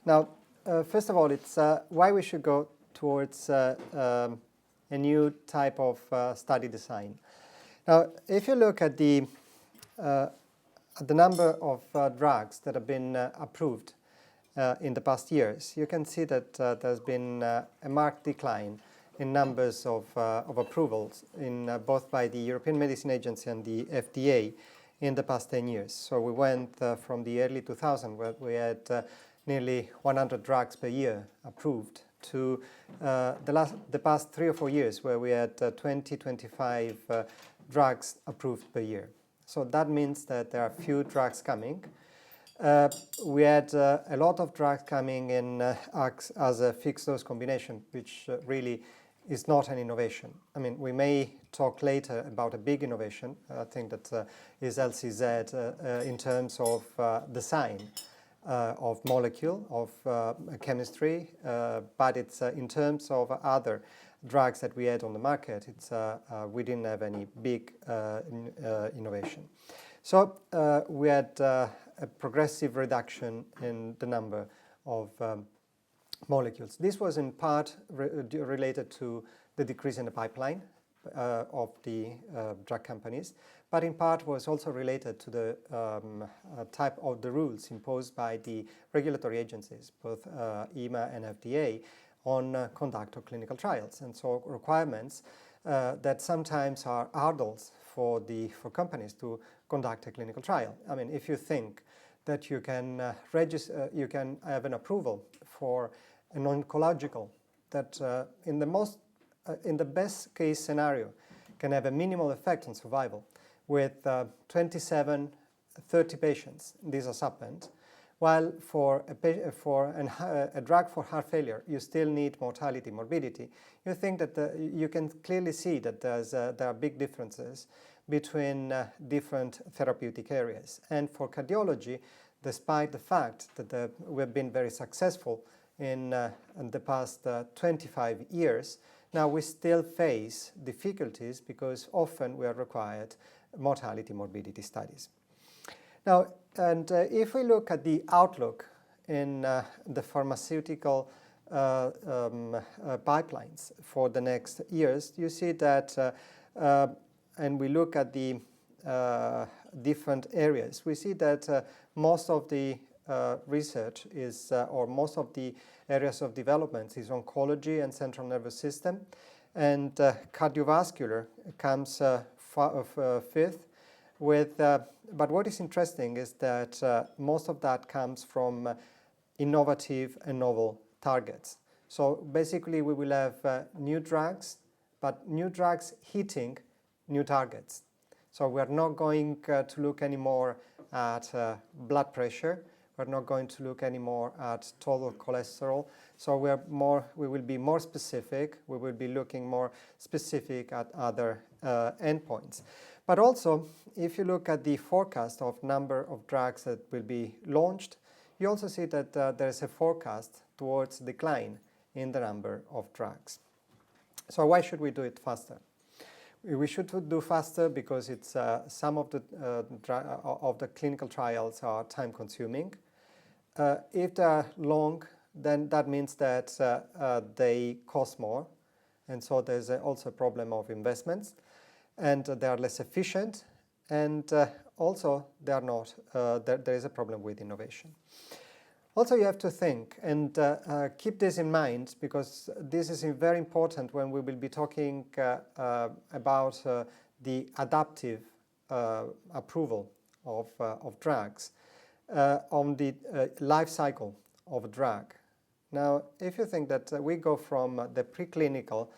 Now, first of all, it's why we should go towards a new type of study design. Now, if you look at the number of drugs that have been approved in the past years, you can see that there's been a marked decline in numbers of approvals in both by the European Medicine Agency and the FDA in the past 10 years. So we went from the early 2000s, where we had nearly 100 drugs per year approved, to the past 3 or 4 years, where we had 20, 25 drugs approved per year. So that means that there are few drugs coming. We had a lot of drugs coming in as a fixed dose combination, which really is not an innovation. I mean, we may talk later about a big innovation. I think that is LCZ in terms of design of molecule, of chemistry, but it's in terms of other drugs that we had on the market, we didn't have any big innovation. So we had a progressive reduction in the number of molecules. This was in part related to the decrease in the pipeline of the drug companies, but in part was also related to the type of the rules imposed by the regulatory agencies, both EMA and FDA, on conduct of clinical trials. And so requirements that sometimes are hurdles for companies to conduct a clinical trial. I mean, if you think that you can you can have an approval for an oncological that in the best case scenario can have a minimal effect on survival with 27, 30 patients. These are happened. While for a drug for heart failure, you still need mortality, morbidity. You think that you can clearly see that there are big differences between different therapeutic areas. And for cardiology, despite the fact that we've been very successful in the past 25 years, now we still face difficulties because often we are required mortality, morbidity studies. Now, and if we look at the outlook in the pharmaceutical pipelines for the next years, you see that, and we look at the different areas, we see that most of the research is, or most of the areas of development is oncology and central nervous system, and cardiovascular comes fifth. But what is interesting is that most of that comes from innovative and novel targets. So basically we will have new drugs, but new drugs hitting new targets. So we're not going to look anymore at blood pressure. We're not going to look anymore at total cholesterol. So we will be more specific. We will be looking more specific at other endpoints. But also, if you look at the forecast of number of drugs that will be launched, you also see that there is a forecast towards decline in the number of drugs. So why should we do it faster? We should do faster because it's some of the clinical trials are time-consuming. If they are long, then that means that they cost more, and so there's also a problem of investments, and they are less efficient, and also they are not. There is a problem with innovation. Also, you have to think and keep this in mind, because this is very important when we will be talking about the adaptive approval of drugs on the life cycle of a drug. Now, if you think that we go from the preclinical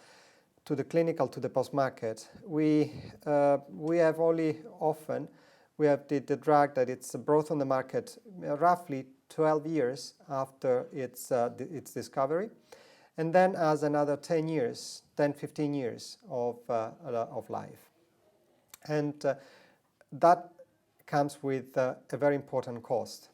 to the clinical to the post-market, we have only often we have the drug that it's brought on the market roughly 12 years after its discovery, and then has another 10 years, 10, 15 years of life. And that comes with a very important cost,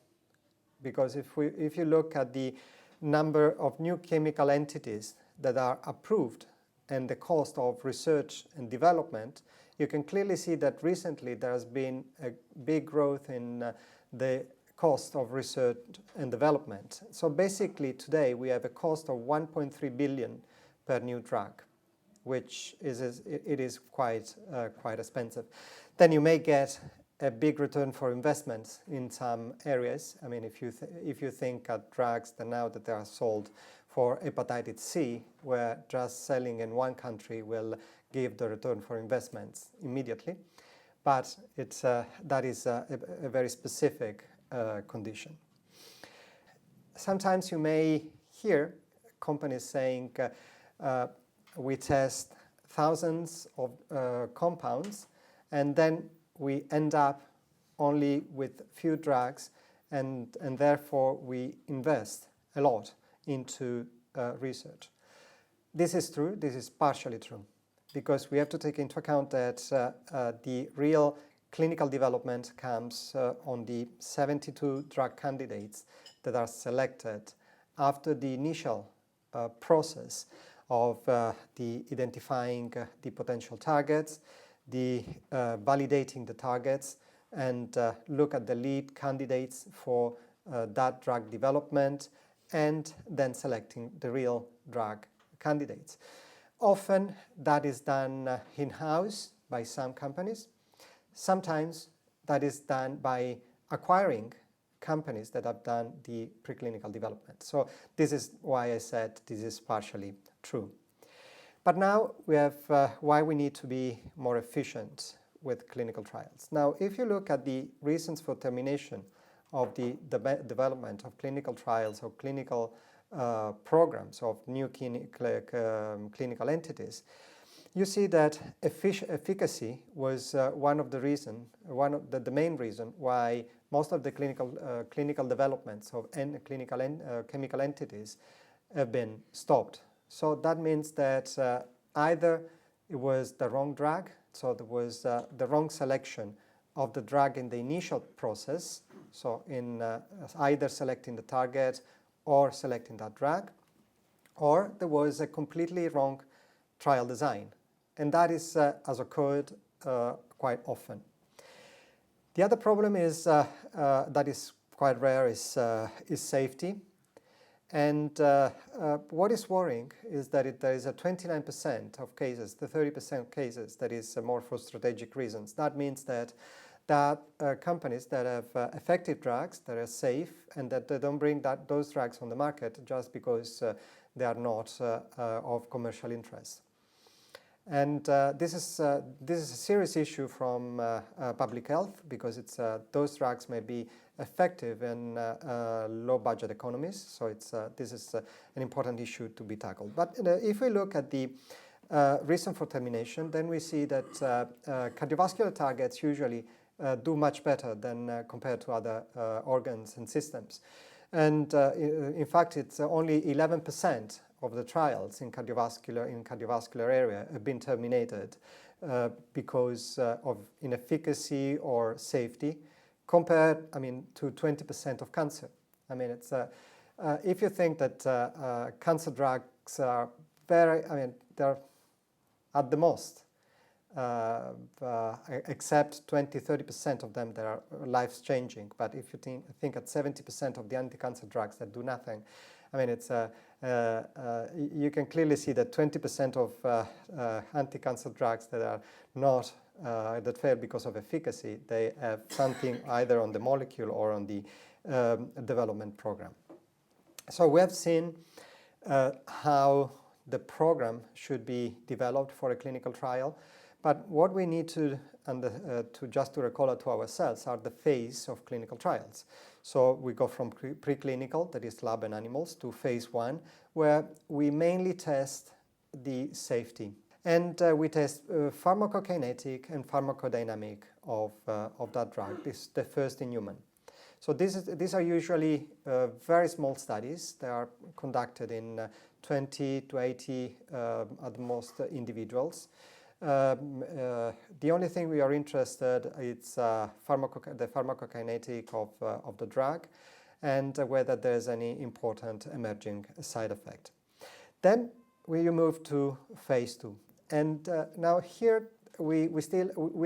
because if you look at the number of new chemical entities that are approved and the cost of research and development, you can clearly see that recently there has been a big growth in the cost of research and development. So basically today we have a cost of 1.3 billion per new drug, which is quite expensive. Then you may get a big return for investments in some areas. I mean, if you think at drugs that now that they are sold for hepatitis C, where just selling in one country will give the return for investments immediately, but that is a very specific condition. Sometimes you may hear companies saying, we test thousands of compounds and then we end up only with few drugs and therefore we invest a lot into research. This is true, this is partially true, because we have to take into account that the real clinical development comes on the 72 drug candidates that are selected after the initial process of the identifying the potential targets, the validating the targets, and look at the lead candidates for that drug development, and then selecting the real drug candidates. Often that is done in-house by some companies. Sometimes that is done by acquiring companies that have done the preclinical development. So this is why I said this is partially true. But now we have why we need to be more efficient with clinical trials. Now, if you look at the reasons for termination of the development of clinical trials or clinical programs of new clinical entities, you see that efficacy was one of the main reason why most of the clinical developments of chemical entities have been stopped. So that means that either it was the wrong drug, so there was the wrong selection of the drug in the initial process, so in either selecting the target or selecting that drug, or there was a completely wrong trial design. And that has occurred quite often. The other problem is that is quite rare is safety. And what is worrying is that there is a 29% of cases, the 30% of cases that is more for strategic reasons. That means that companies that have effective drugs that are safe and that they don't bring those drugs on the market just because they are not of commercial interest. And this is a serious issue from public health, because those drugs may be effective in low-budget economies. So this is an important issue to be tackled. But if we look at the reason for termination, then we see that cardiovascular targets usually do much better than compared to other organs and systems. And in fact, it's only 11% of the trials in cardiovascular area have been terminated because of inefficacy or safety, compared, to 20% of cancer. If you think that cancer drugs are they're at the most, except 20-30% of them that are life-changing. But if you think at 70% of the anti-cancer drugs that do nothing, you can clearly see that 20% of anti-cancer drugs that are not that fail because of efficacy, they have something either on the molecule or on the development program. So we have seen how the program should be developed for a clinical trial, but what we need to just to recall it to ourselves are the phase of clinical trials. So we go from preclinical, that is lab and animals, to phase 1, where we mainly test the safety. And we test pharmacokinetic and pharmacodynamic of that drug. This is the first in human. So these are usually very small studies. They are conducted in 20 to 80 at most individuals. The only thing we are interested in is the pharmacokinetic of the drug and whether there's any important emerging side effect. Then we move to phase 2. And now here we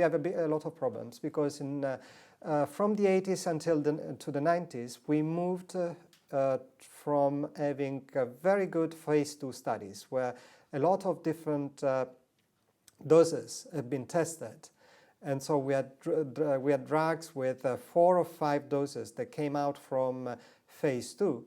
have a lot of problems, because in From the 80s until to the 90s, we moved from having very good phase 2 studies where a lot of different doses have been tested. And so we had drugs with 4 or 5 doses that came out from phase 2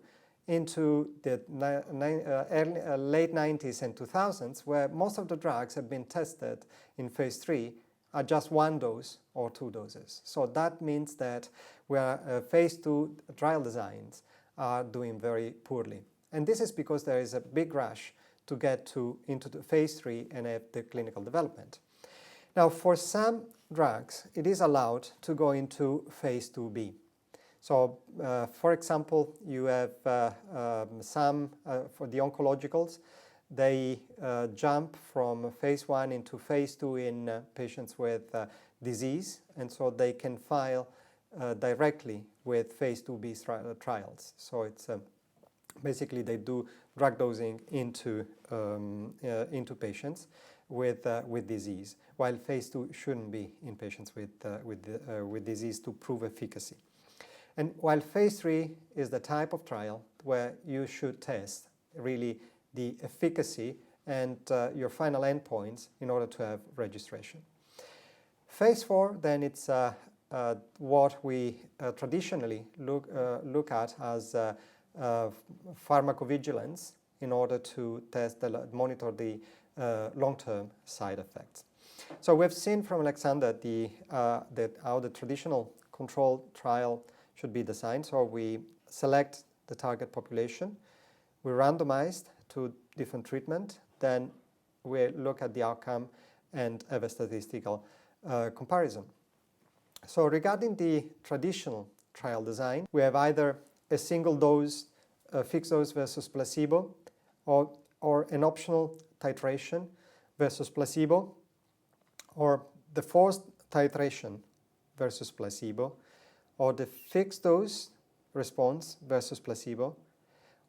into the late 90s and 2000s, where most of the drugs have been tested in phase 3 at just 1 dose or 2 doses. So that means that phase 2 trial designs are doing very poorly. And this is because there is a big rush to get into the phase 3 and have the clinical development. Now, for some drugs, it is allowed to go into phase 2b. So, for example, you have some, for the oncologicals, they jump from phase 1 into phase 2 in patients with disease, and so they can file directly with phase 2b trials. So it's basically they do drug dosing into patients with disease, while phase 2 shouldn't be in patients with disease to prove efficacy. And while phase 3 is the type of trial where you should test really the efficacy and your final endpoints in order to have registration. Phase 4, then it's what we traditionally look at as pharmacovigilance in order to monitor the long-term side effects. So we've seen from Alexander how the traditional controlled trial should be designed. So we select the target population, we randomized to different treatment, then we look at the outcome and have a statistical comparison. So regarding the traditional trial design, we have either a single dose, a fixed dose versus placebo, or an optional titration versus placebo, or the forced titration versus placebo, or the fixed dose response versus placebo,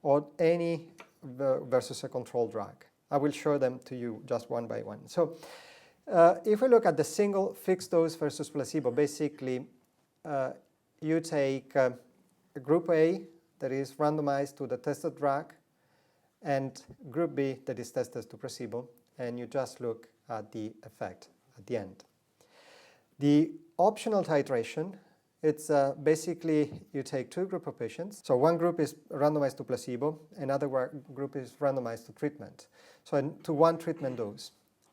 or any versus a controlled drug. I will show them to you just one by one. So if we look at the single fixed dose versus placebo, basically you take group A that is randomized to the tested drug and group B that is tested to placebo, and you just look at the effect at the end. The optional titration, it's basically you take 2 groups of patients. So one group is randomized to placebo, another group is randomized to treatment, so to one treatment dose.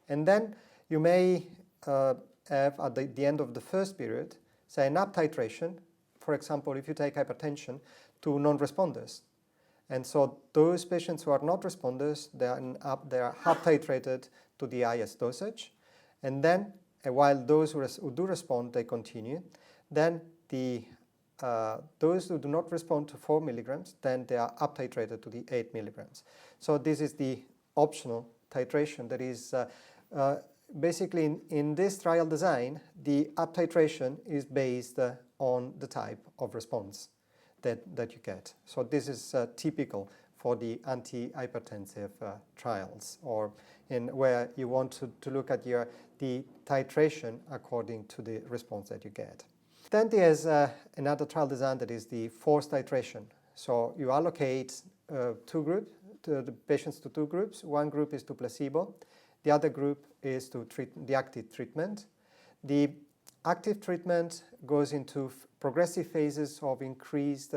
And then you may have at the end of the first period, say an up titration, for example, if you take hypertension, to non-responders. And so those patients who are not responders, they are up titrated to the highest dosage. And then while those who do respond, they continue. Then those who do not respond to 4 milligrams, then they are up titrated to the 8 milligrams. So this is the optional titration that is basically in this trial design, the up titration is based on the type of response that you get. So this is typical for the antihypertensive trials, or where you want to look at the titration according to the response that you get. Then there's another trial design that is the forced titration. So you allocate the patients to 2 groups. One group is to placebo. The other group is to the active treatment. The active treatment goes into progressive phases of increased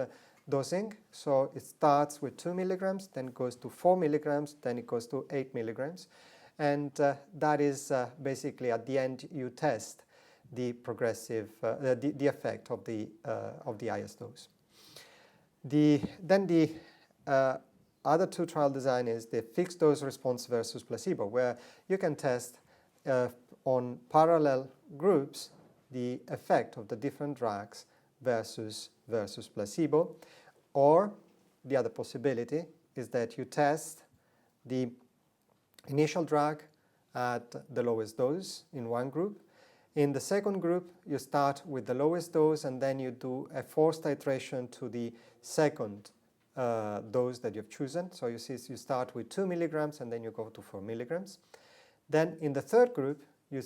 dosing. So it starts with 2 milligrams, then goes to 4 milligrams, then it goes to 8 milligrams. And that is basically at the end you test the progressive, the effect of the highest dose. Then the other 2 trial design is the fixed dose response versus placebo, where you can test on parallel groups the effect of the different drugs versus placebo. Or the other possibility is that you test the initial drug at the lowest dose in one group. In the second group, you start with the lowest dose and then you do a forced titration to the second dose that you've chosen. So you start with 2 milligrams and then you go to 4 milligrams. Then in the third group, you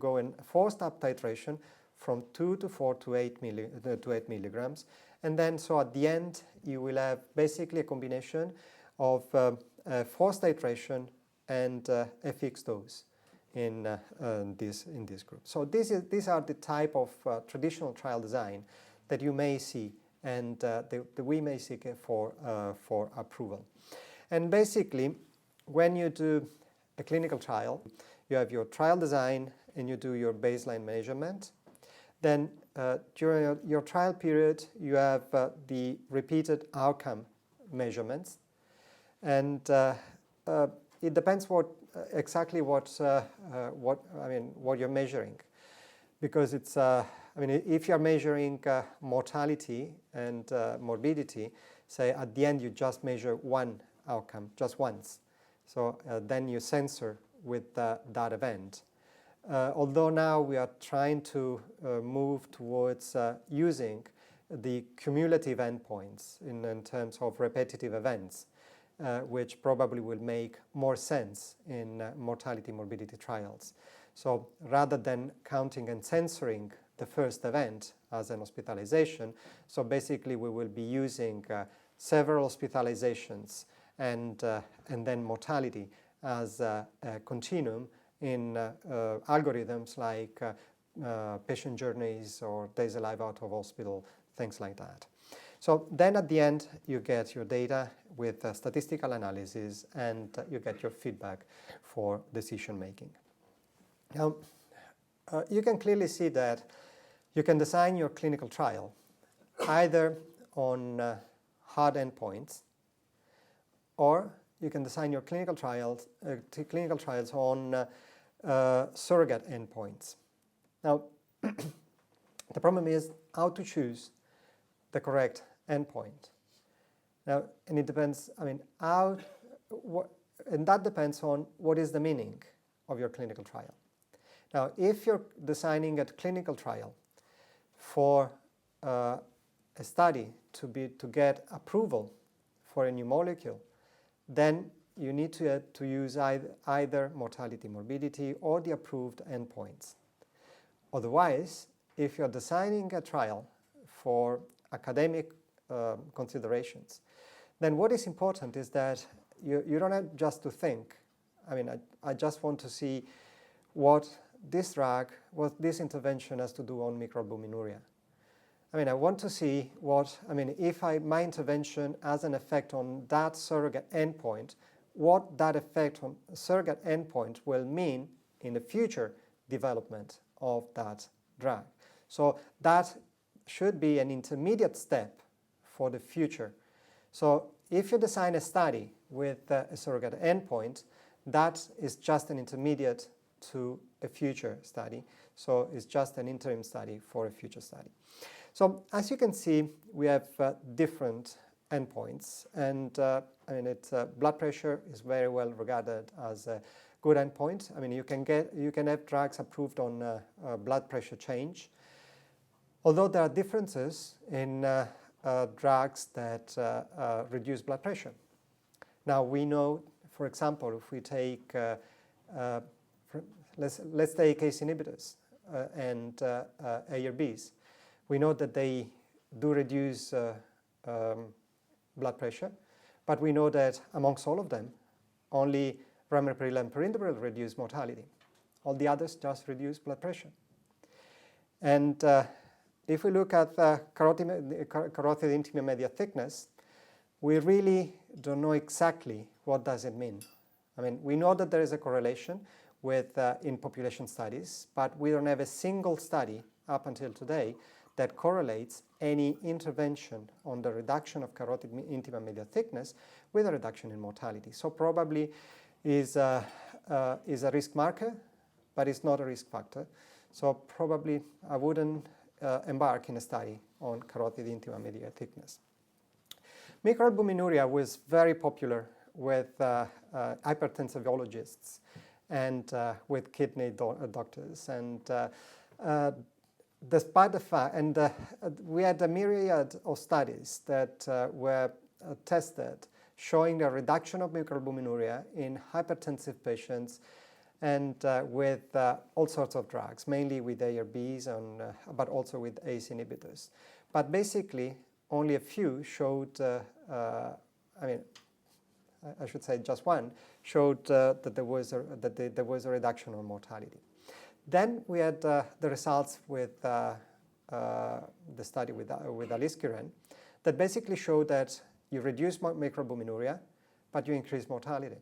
go in forced up titration from 2 to 4 to 8 milligrams. And then, so at the end, you will have basically a combination of forced titration and a fixed dose in this group. So these are the type of traditional trial design that you may see and that we may seek for approval. And basically, when you do a clinical trial, you have your trial design and you do your baseline measurement. Then during your trial period, you have the repeated outcome measurements. And it depends what you're measuring, because it's if you're measuring mortality and morbidity, say at the end you just measure one outcome just once, so then you censor with that event. Although now we are trying to move towards using the cumulative endpoints in terms of repetitive events, which probably will make more sense in mortality morbidity trials. So rather than counting and censoring the first event as an hospitalization, so basically we will be using several hospitalizations and then mortality as a continuum in algorithms like patient journeys or days alive out of hospital, things like that. So then at the end, you get your data with statistical analysis and you get your feedback for decision making. Now, you can clearly see that you can design your clinical trial either on hard endpoints, or you can design your clinical trials on surrogate endpoints. Now, the problem is how to choose the correct endpoint. Now, and it depends, and that depends on what is the meaning of your clinical trial. Now, if you're designing a clinical trial for a study to get approval for a new molecule, then you need to use either mortality, morbidity, or the approved endpoints. Otherwise, if you're designing a trial for academic considerations, then what is important is that you don't have just to think, I just want to see what this drug, what this intervention has to do on microalbuminuria. I want to see if my intervention has an effect on that surrogate endpoint, what that effect on surrogate endpoint will mean in the future development of that drug. So that should be an intermediate step for the future. So if you design a study with a surrogate endpoint, that is just an intermediate to a future study. So it's just an interim study for a future study. So as you can see, we have different endpoints, and blood pressure is very well regarded as a good endpoint. You can have drugs approved on blood pressure change, although there are differences in drugs that reduce blood pressure. Now we know, for example, if we take let's take ACE inhibitors and ARBs. We know that they do reduce blood pressure, but we know that amongst all of them, only ramipril and perindopril reduce mortality. All the others just reduce blood pressure. And if we look at carotid intima media thickness, we really don't know exactly what does it mean. We know that there is a correlation with in population studies, but we don't have a single study up until today that correlates any intervention on the reduction of carotid intima media thickness with a reduction in mortality. So probably is a risk marker, but it's not a risk factor. So probably I wouldn't embark in a study on carotid intima media thickness. Microalbuminuria was very popular with hypertensiologists and with kidney doctors. And despite the fact, we had a myriad of studies that were tested showing a reduction of microalbuminuria in hypertensive patients and with all sorts of drugs, mainly with ARBs, but also with ACE inhibitors. But basically, only a few showed, I should say just one, showed that there was a reduction on mortality. Then we had the results with the study with aliskiren that basically showed that you reduce microalbuminuria, but you increase mortality.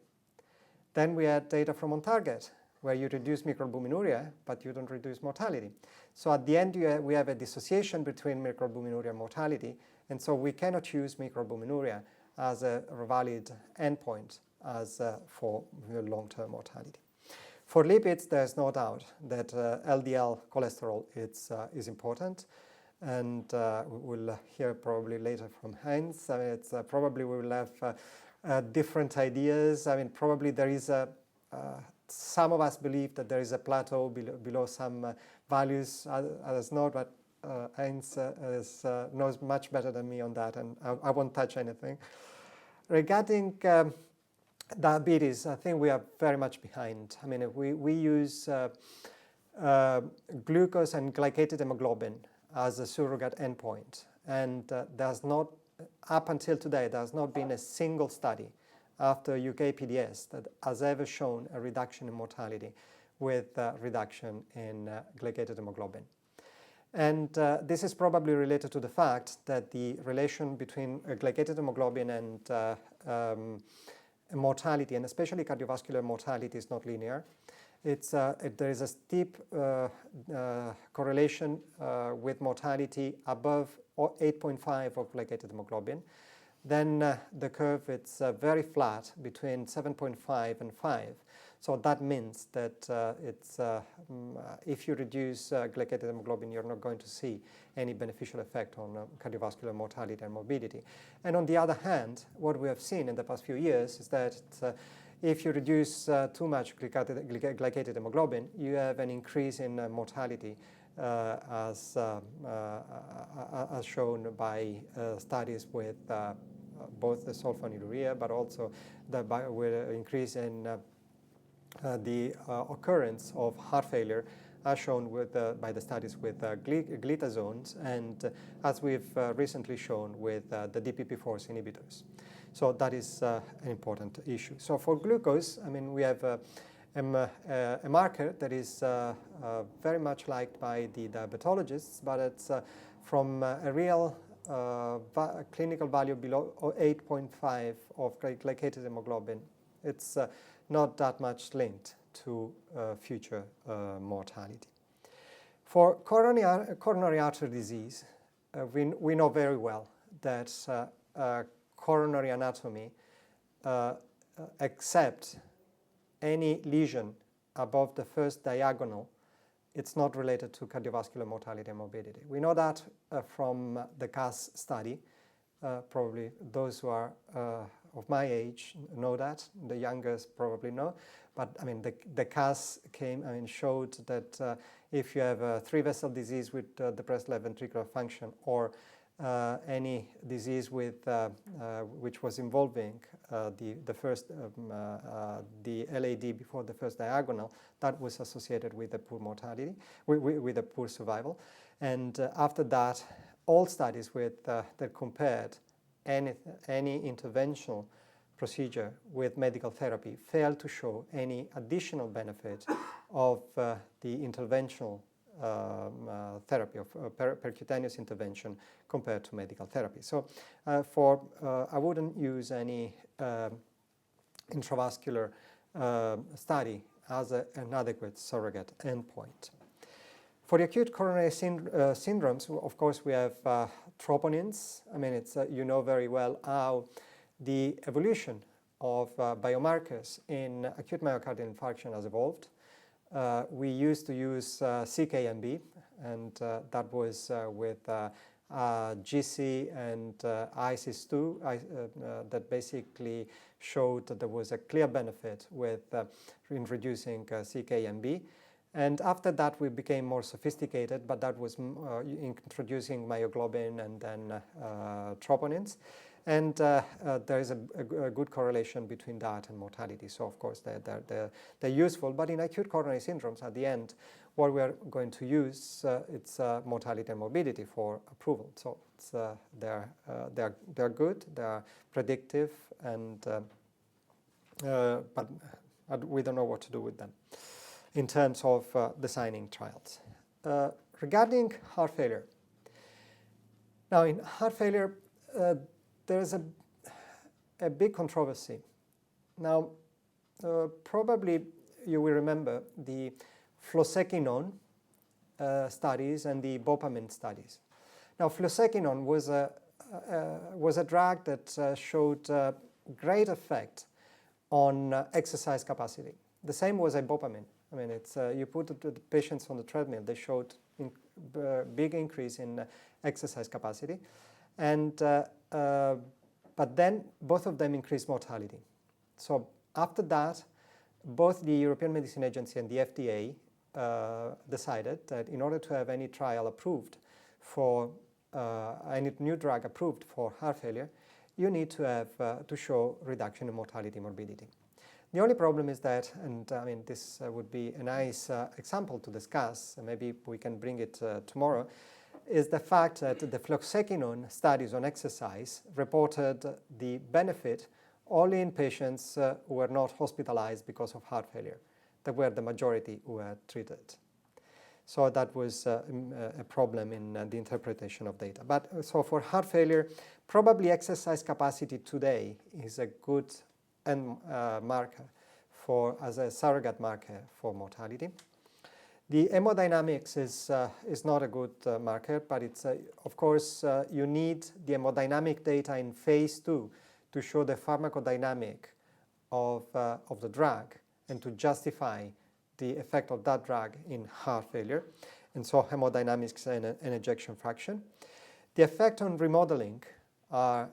Then we had data from OnTarget, where you reduce microalbuminuria, but you don't reduce mortality. So at the end, we have a dissociation between microalbuminuria and mortality, and so we cannot use microalbuminuria as a valid endpoint as for long-term mortality. For lipids, there's no doubt that LDL cholesterol is important, and we'll hear probably later from Heinz. I mean, probably we will have different ideas. I mean, probably there is some of us believe that there is a plateau below some values, others not, but Heinz knows much better than me on that, and I won't touch anything. Regarding diabetes, I think we are very much behind. I mean, we use glucose and glycated hemoglobin as a surrogate endpoint, and there's not, up until today, there's not been a single study after UK PDS that has ever shown a reduction in mortality with reduction in glycated hemoglobin. And this is probably related to the fact that the relation between glycated hemoglobin and mortality, and especially cardiovascular mortality, is not linear. There is a steep correlation with mortality above 8.5 of glycated hemoglobin. Then the curve, it's very flat between 7.5 and 5. So that means that if you reduce glycated hemoglobin, you're not going to see any beneficial effect on cardiovascular mortality and morbidity. And on the other hand, what we have seen in the past few years is that if you reduce too much glycated hemoglobin, you have an increase in mortality, as shown by studies with both the sulfonylurea, but also with increase in the occurrence of heart failure, as shown by the studies with glitazones, and as we've recently shown with the DPP-4 inhibitors. So that is an important issue. So for glucose, I mean, we have a marker that is very much liked by the diabetologists, but it's from a real clinical value below 8.5 of glycated hemoglobin. It's not that much linked to future mortality. For coronary artery disease, we know very well that coronary anatomy, except any lesion above the first diagonal, it's not related to cardiovascular mortality and morbidity. We know that from the CAS study. Probably those who are of my age know that. The youngest probably know. But I mean, the CAS showed that if you have a three-vessel disease with depressed left ventricular function, or any disease with which was involving the LAD before the first diagonal, that was associated with a poor mortality, with a poor survival. And after that, all studies that compared any interventional procedure with medical therapy failed to show any additional benefit of the interventional therapy of percutaneous intervention compared to medical therapy. So I wouldn't use any intravascular study as an adequate surrogate endpoint. For the acute coronary syndromes, of course, we have troponins. I mean, it's you know very well how the evolution of biomarkers in acute myocardial infarction has evolved. We used to use CKMB, and that was with GC and ISIS-2 that basically showed that there was a clear benefit with in reducing CKMB. And after that, we became more sophisticated, but that was introducing myoglobin and then troponins. And there is a good correlation between that and mortality. So of course they're useful, but in acute coronary syndromes, at the end, what we're going to use it's mortality and morbidity for approval. So it's, they're good, they're predictive, and but we don't know what to do with them in terms of designing trials. Regarding heart failure. Now in heart failure, there's a big controversy. Now, probably you will remember the fluosequinone studies and the Bopamin studies. Now, fluosequinone was a drug that showed great effect on exercise capacity. The same was Bopamin. I mean, it's you put the patients on the treadmill, they showed big increase in exercise capacity, and but then both of them increased mortality. So after that, both the European Medicine Agency and the FDA decided that in order to have any trial approved for any new drug approved for heart failure, you need to have to show reduction in mortality and morbidity. The only problem is that, and I mean this would be a nice example to discuss, and maybe we can bring it tomorrow, is the fact that the fluosequinone studies on exercise reported the benefit only in patients who were not hospitalized because of heart failure. That were the majority who were treated. So that was a problem in the interpretation of data. But so for heart failure, probably exercise capacity today is a good marker as a surrogate marker for mortality. The hemodynamics is not a good marker, but it's of course you need the hemodynamic data in phase 2 to show the pharmacodynamic of the drug and to justify the effect of that drug in heart failure, and so hemodynamics and ejection fraction. The effect on remodeling are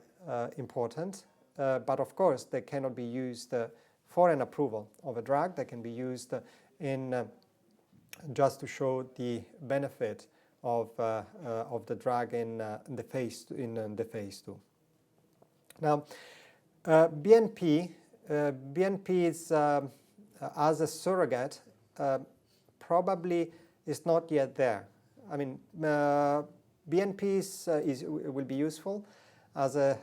important, but of course they cannot be used for an approval of a drug. They can be used in just to show the benefit of the drug in the phase 2. Now, BNP is as a surrogate probably is not yet there. I mean, BNP will be useful as a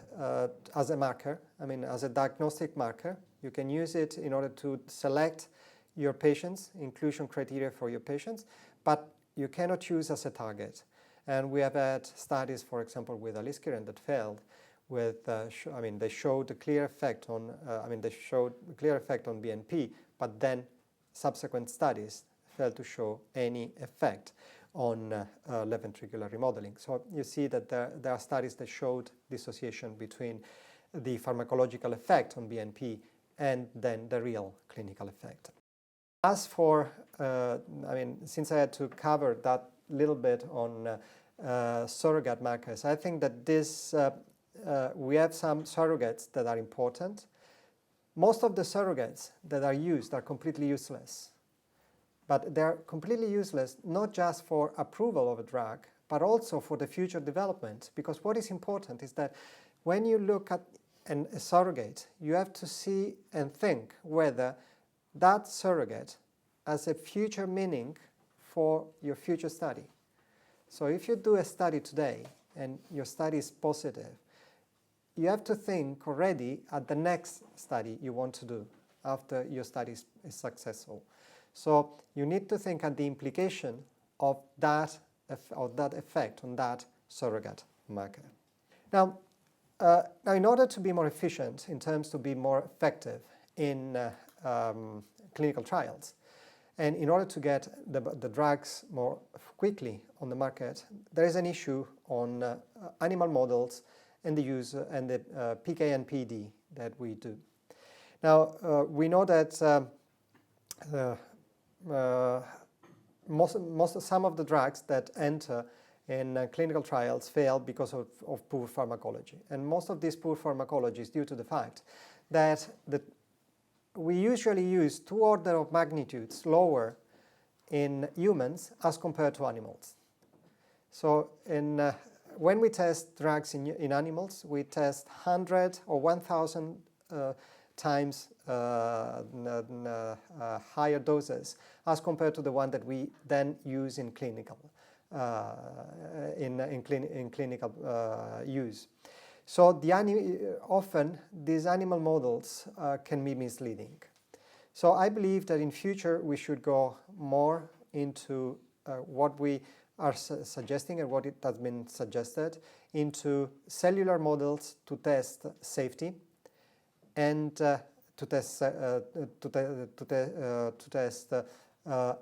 marker. I mean, as a diagnostic marker. You can use it in order to select your patients, inclusion criteria for your patients, but you cannot use as a target. And we have had studies, for example, with aliskiren that failed. With, they showed a clear effect on, BNP, but then subsequent studies failed to show any effect on left ventricular remodeling. So you see that there are studies that showed dissociation between the pharmacological effect on BNP and then the real clinical effect. As for, since I had to cover that little bit on surrogate markers, I think that this we have some surrogates that are important. Most of the surrogates that are used are completely useless. But they're completely useless not just for approval of a drug, but also for the future development. Because what is important is that when you look at a surrogate, you have to see and think whether that surrogate has a future meaning for your future study. So if you do a study today and your study is positive, you have to think already at the next study you want to do after your study is successful. So you need to think at the implication of that effect on that surrogate marker. Now in order to be more efficient in terms to be more effective in clinical trials, and in order to get the drugs more quickly on the market, there is an issue on animal models and the use and the PK and PD that we do. Now we know that some of the drugs that enter in clinical trials fail because of poor pharmacology, and most of this poor pharmacology is due to the fact that we usually use 2 orders of magnitudes lower in humans as compared to animals. So in when we test drugs in animals, we test 100 or 1,000 times higher doses as compared to the one that we then use in clinical clinical use. So often these animal models can be misleading. So I believe that in future we should go more into what we are suggesting and what it has been suggested into cellular models to test safety and to test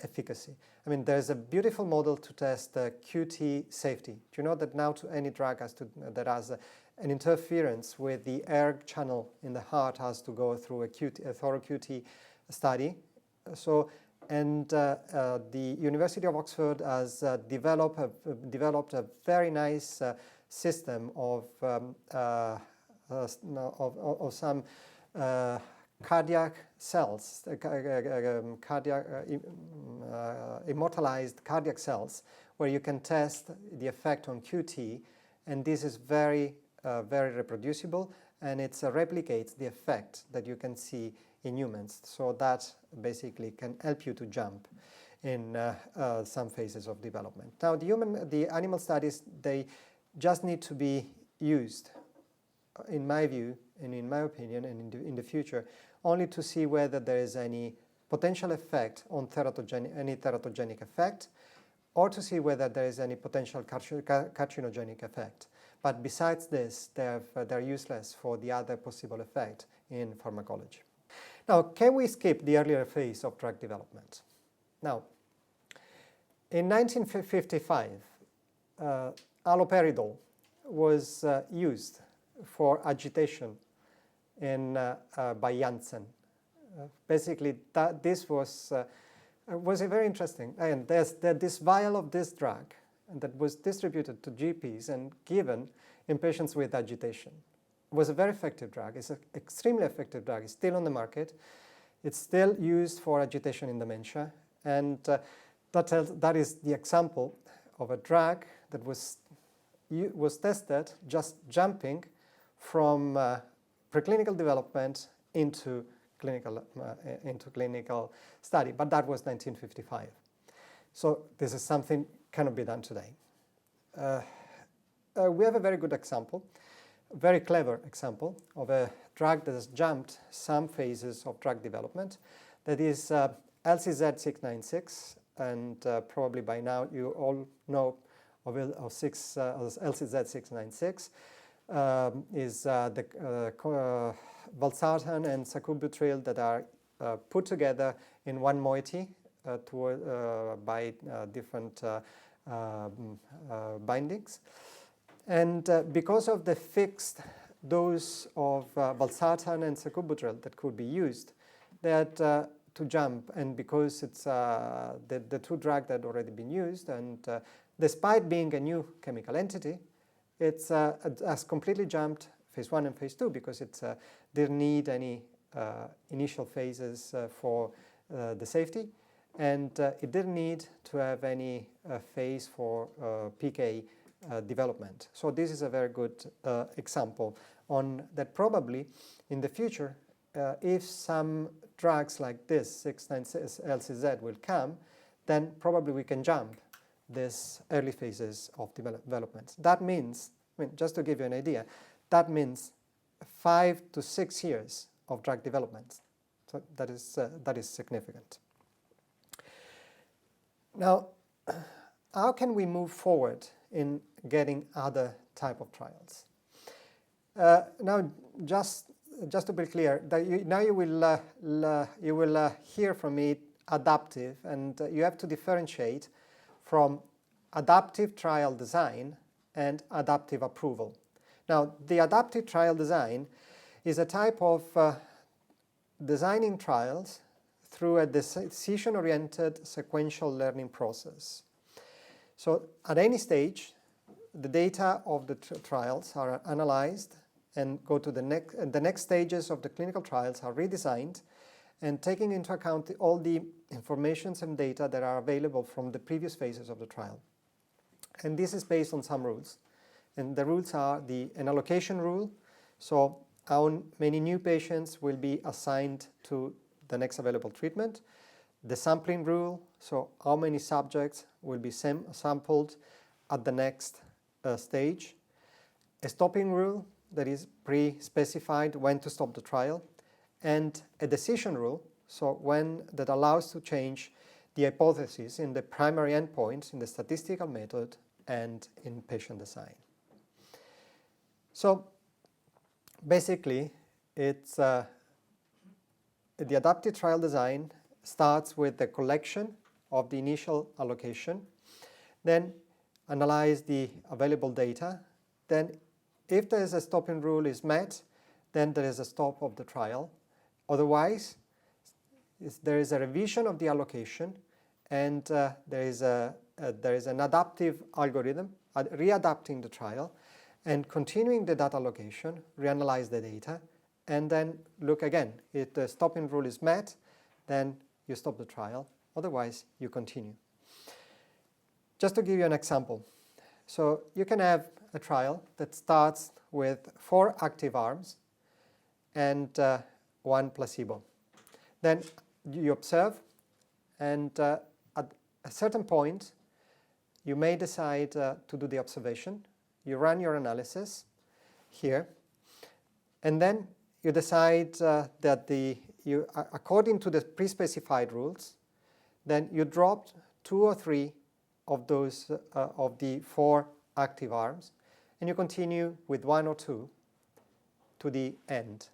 efficacy. I mean, there's a beautiful model to test QT safety. Do you know that now to any drug that has an interference with the air channel in the heart has to go through a thorough QT study? So, and the University of Oxford has developed a very nice system of some cardiac cells, immortalized cardiac cells, where you can test the effect on QT, and this is very reproducible, and it replicates the effect that you can see in humans. So that basically can help you to jump in some phases of development. Now, the animal studies, they just need to be used, in my view, and in my opinion, and in the future, only to see whether there is any potential effect on teratogenic effect, or to see whether there is any potential carcinogenic effect. But besides this, they're useless for the other possible effect in pharmacology. Now, can we skip the earlier phase of drug development? Now, in 1955, haloperidol was used for agitation by Janssen. Basically, this was very interesting. And there's this vial of this drug that was distributed to GPs and given in patients with agitation. It was a very effective drug. It's an extremely effective drug. It's still on the market. It's still used for agitation in dementia. And that is the example of a drug that was tested just jumping from preclinical development into clinical study. But that was 1955. So this is something cannot be done today. We have a very good example, a very clever example of a drug that has jumped some phases of drug development. That is LCZ696, and probably by now you all know of LCZ696. Is the valsartan and sacubitril that are put together in one moiety by different bindings. And because of the fixed dose of valsartan and sacubitril that could be used, they had to jump. And because it's the two drugs that had already been used, and despite being a new chemical entity, it has completely jumped phase 1 and phase 2 because it didn't need any initial phases for the safety, and it didn't need to have any phase for PK development. So this is a very good example on that. Probably in the future, if some drugs like this 696 LCZ will come, then probably we can jump these early phases of development. That means, just to give you an idea, that means 5 to 6 years of drug development. So that is significant. Now, how can we move forward in getting other type of trials? Now, just to be clear, now you will hear from me adaptive, and you have to differentiate from adaptive trial design and adaptive approval. Now, the adaptive trial design is a type of designing trials through a decision-oriented sequential learning process. So at any stage, the data of the trials are analyzed and go to the next stages of the clinical trials are redesigned and taking into account all the informations and data that are available from the previous phases of the trial. And this is based on some rules. And the rules are an allocation rule, so how many new patients will be assigned to the next available treatment. The sampling rule, so how many subjects will be sampled at the next stage. A stopping rule that is pre-specified when to stop the trial. And a decision rule, so that allows to change the hypothesis in the primary endpoints, in the statistical method, and in patient design. So basically, it's the adaptive trial design starts with the collection of the initial allocation, then analyze the available data, then if there is a stopping rule is met, then there is a stop of the trial. Otherwise, there is a revision of the allocation, and there is an adaptive algorithm readapting the trial and continuing the data allocation, reanalyze the data, and then look again. If the stopping rule is met, then you stop the trial. Otherwise, you continue. Just to give you an example. So you can have a trial that starts with 4 active arms and 1 placebo. Then you observe, and at a certain point, you may decide to do the observation. You run your analysis here, and then you decide that according to the pre-specified rules, then you drop 2 or 3 of those of the 4 active arms, and you continue with 1 or 2 to the end.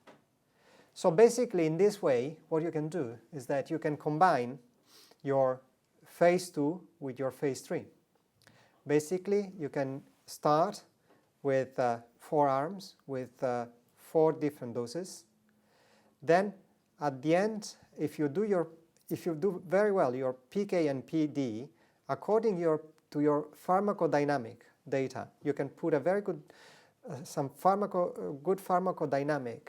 So basically, in this way, what you can do is that you can combine your phase 2 with your phase 3. Basically, you can start with 4 arms with 4 different doses. Then, at the end, if you do very well your PK and PD according to your pharmacodynamic data, you can put a very good good pharmacodynamic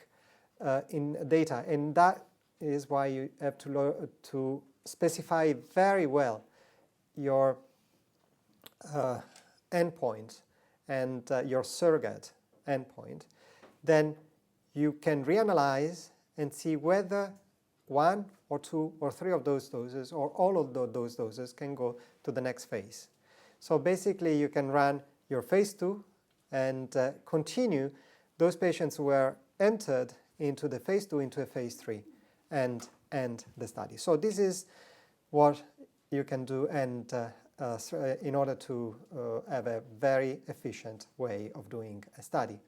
in data, and that is why you have to specify very well your endpoint and your surrogate endpoint. Then you can reanalyze and see whether 1 or 2 or 3 of those doses or all of those doses can go to the next phase. So basically, you can run your phase 2 and continue those patients who were entered into the phase 2 into a phase 3 and end the study. So this is what you can do, and in order to have a very efficient way of doing a study.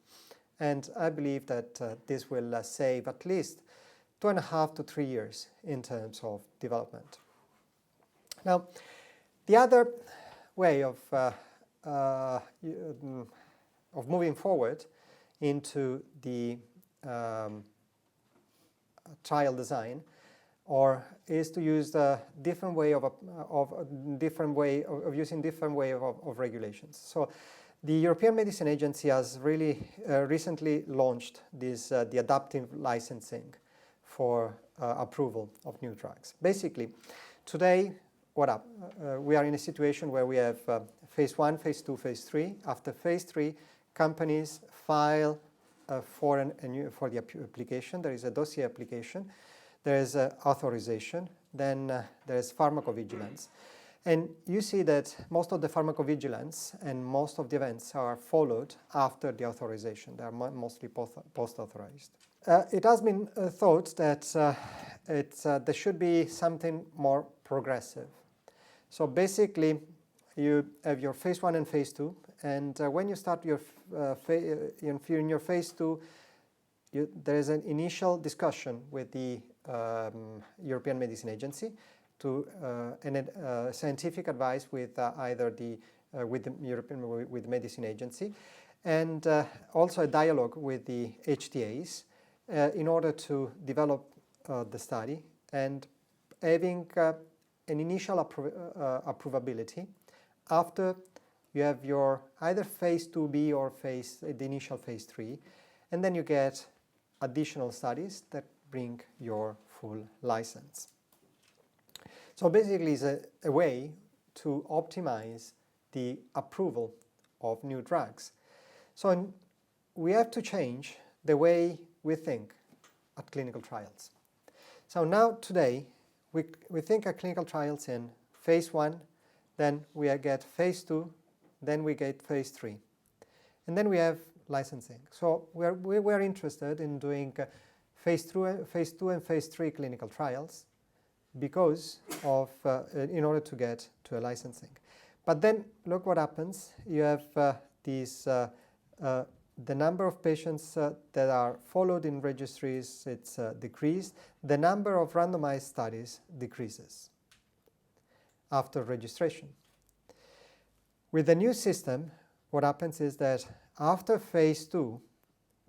And I believe that this will save at least 2.5 to 3 years in terms of development. Now, the other way of moving forward into the trial design, is to use a different way of using different way of regulations. So, the European Medicine Agency has really recently launched this the adaptive licensing for approval of new drugs. Basically, today, we are in a situation where we have phase 1, phase 2, phase 3. After phase 3, companies file for the application. There is a dossier application. There is authorization. Then there is pharmacovigilance. And you see that most of the pharmacovigilance and most of the events are followed after the authorization. They are mostly post-authorized. It has been thought that there should be something more progressive. So basically, you have your phase 1 and phase 2, and when you start your in your phase 2, there is an initial discussion with the European Medicine Agency and scientific advice with either with the European Medicine Agency, and also a dialogue with the HTAs in order to develop the study and having an initial approvability after you have your either phase 2B or the initial phase 3, and then you get additional studies that bring your full license. So basically, it's a way to optimize the approval of new drugs. So we have to change the way we think at clinical trials. So now today we think of clinical trials in phase 1, then we get phase 2, then we get phase 3. And then we have licensing. So we're interested in doing phase 2 and phase 3 clinical trials because of, in order to get to a licensing. But then look what happens. You have the number of patients that are followed in registries, it's decreased. The number of randomized studies decreases after registration. With the new system, what happens is that after phase 2,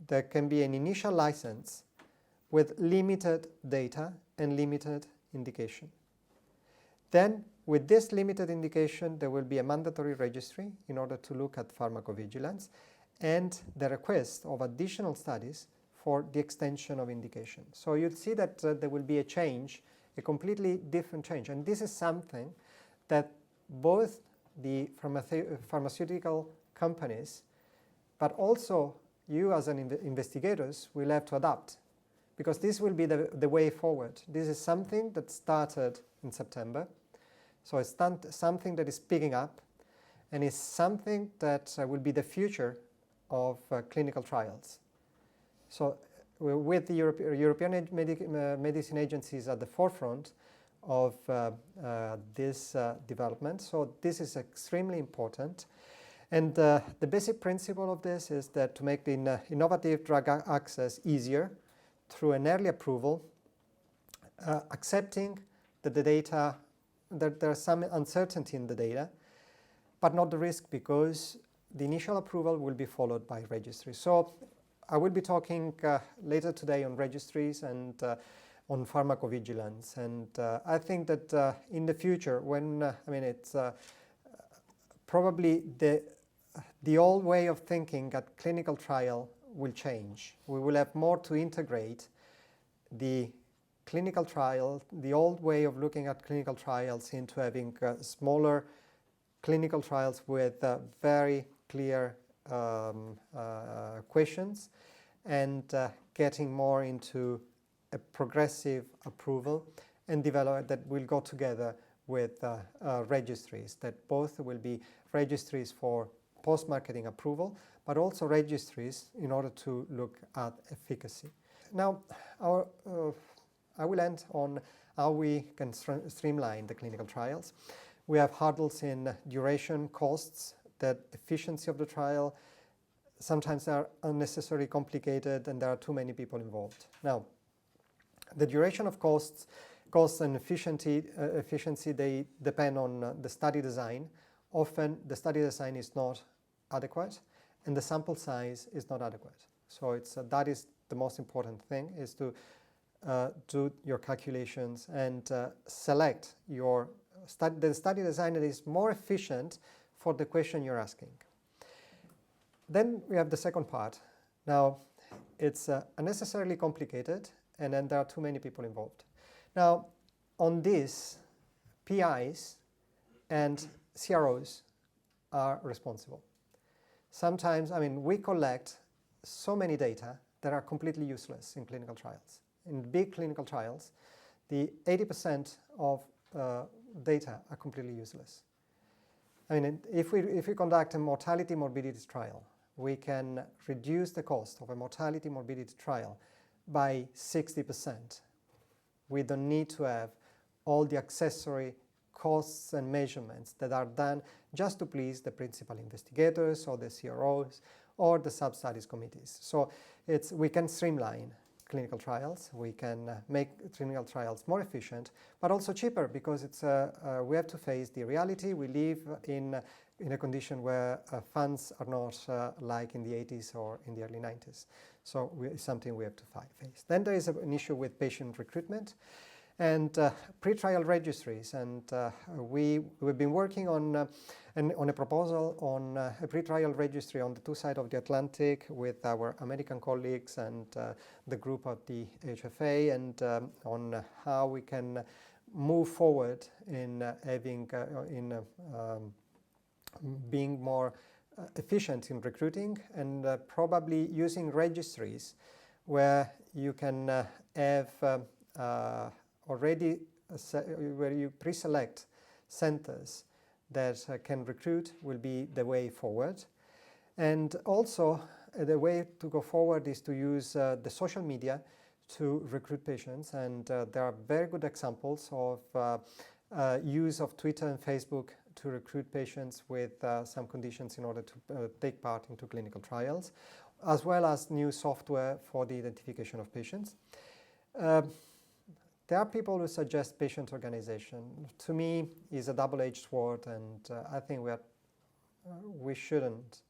there can be an initial license with limited data and limited indication. Then, with this limited indication, there will be a mandatory registry in order to look at pharmacovigilance and the request of additional studies for the extension of indication. So you'll see that there will be a change, a completely different change. And this is something that both the pharmaceutical companies, but also you as investigators will have to adapt, because this will be the way forward. This is something that started in September. So it's something that is picking up, and is something that will be the future of clinical trials. So with the European medicine agencies at the forefront of this development, so this is extremely important. And the basic principle of this is that to make the innovative drug access easier through an early approval, accepting that the data, that there's some uncertainty in the data, but not the risk, because the initial approval will be followed by registry. So I will be talking later today on registries and on pharmacovigilance. And I think that in the future, when, it's probably the old way of thinking at clinical trial will change. We will have more to integrate the clinical trial, the old way of looking at clinical trials, into having smaller clinical trials with very clear questions, and getting more into a progressive approval and develop that will go together with registries, that both will be registries for post-marketing approval, but also registries in order to look at efficacy. Now, I will end on how we can streamline the clinical trials. We have hurdles in duration, costs, that efficiency of the trial. Sometimes they are unnecessarily complicated and there are too many people involved. Now, the duration of costs and efficiency, they depend on the study design. Often the study design is not adequate and the sample size is not adequate. So that is the most important thing, is to do your calculations and select the study design that is more efficient for the question you're asking. Then we have the second part. Now, it's unnecessarily complicated, and then there are too many people involved. Now, on this, PIs and CROs are responsible. Sometimes, we collect so many data that are completely useless in clinical trials. In big clinical trials, the 80% of data are completely useless. If we conduct a mortality morbidity trial, we can reduce the cost of a mortality morbidity trial by 60%. We don't need to have all the accessory costs and measurements that are done just to please the principal investigators or the CROs or the sub-studies committees. So we can streamline clinical trials, we can make clinical trials more efficient, but also cheaper, because we have to face the reality. We live in a condition where funds are not like in the 80s or in the early 90s. So it's something we have to face. Then there is an issue with patient recruitment and pre-trial registries, and we've been working on a proposal on a pre-trial registry on the two sides of the Atlantic with our American colleagues and the group of the HFA, and on how we can move forward in having being more efficient in recruiting, and probably using registries where you can have already where you pre-select centers that can recruit will be the way forward. And also the way to go forward is to use the social media to recruit patients, and there are very good examples of use of Twitter and Facebook to recruit patients with some conditions in order to take part into clinical trials, as well as new software for the identification of patients. There are people who suggest patient organization. To me, is a double-edged sword, and I think we shouldn't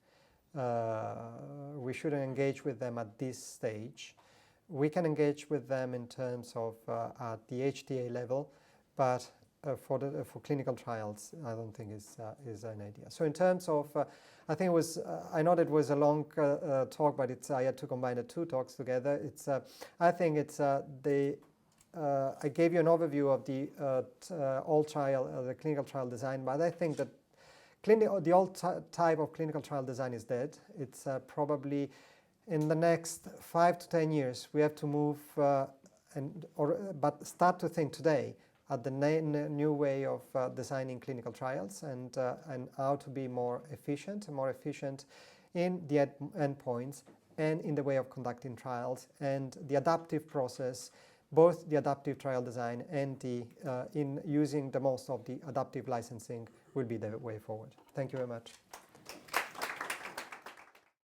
engage with them at this stage. We can engage with them in terms of at the HTA level, but for clinical trials, I don't think is an idea. So in terms of, I think it was, I know that was a long talk, but I had to combine the two talks together. I think it's I gave you an overview of the the clinical trial design, but I think that the old type of clinical trial design is dead. It's probably in the next 5 to 10 years, we have to move but start to think today at the new way of designing clinical trials and how to be more efficient in the endpoints and in the way of conducting trials, and the adaptive process, both the adaptive trial design and in using the most of the adaptive licensing will be the way forward. Thank you very much.